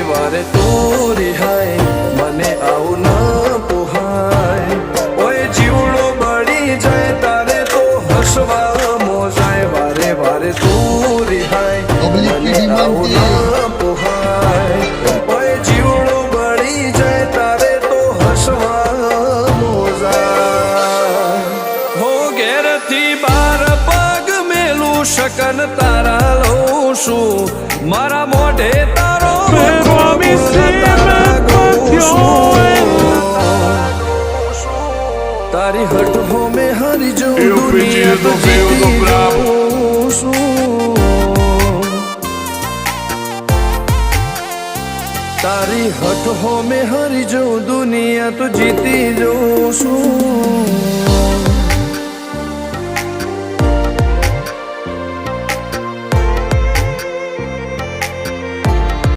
વારે તું રિહાય મને આવું ના પોહાય ઓય જીવડો બળી જાય તારે તો હસવા મોજાય વારે વારે તું રિહાય મને આવું ના પોહાય ઓય જીવડો બળી જાય તારે તો હસવા મોજાય હો ઘેરથી બાર પગ મેલું શકન તારા લઉં છું મારા મોઢે તારો તારી હટ હો મેં હરી જો દુનિયા તો જીતી જાઉં છું તારી હટ હો મેં હરી જો દુનિયા તો જીતી જાઉં છું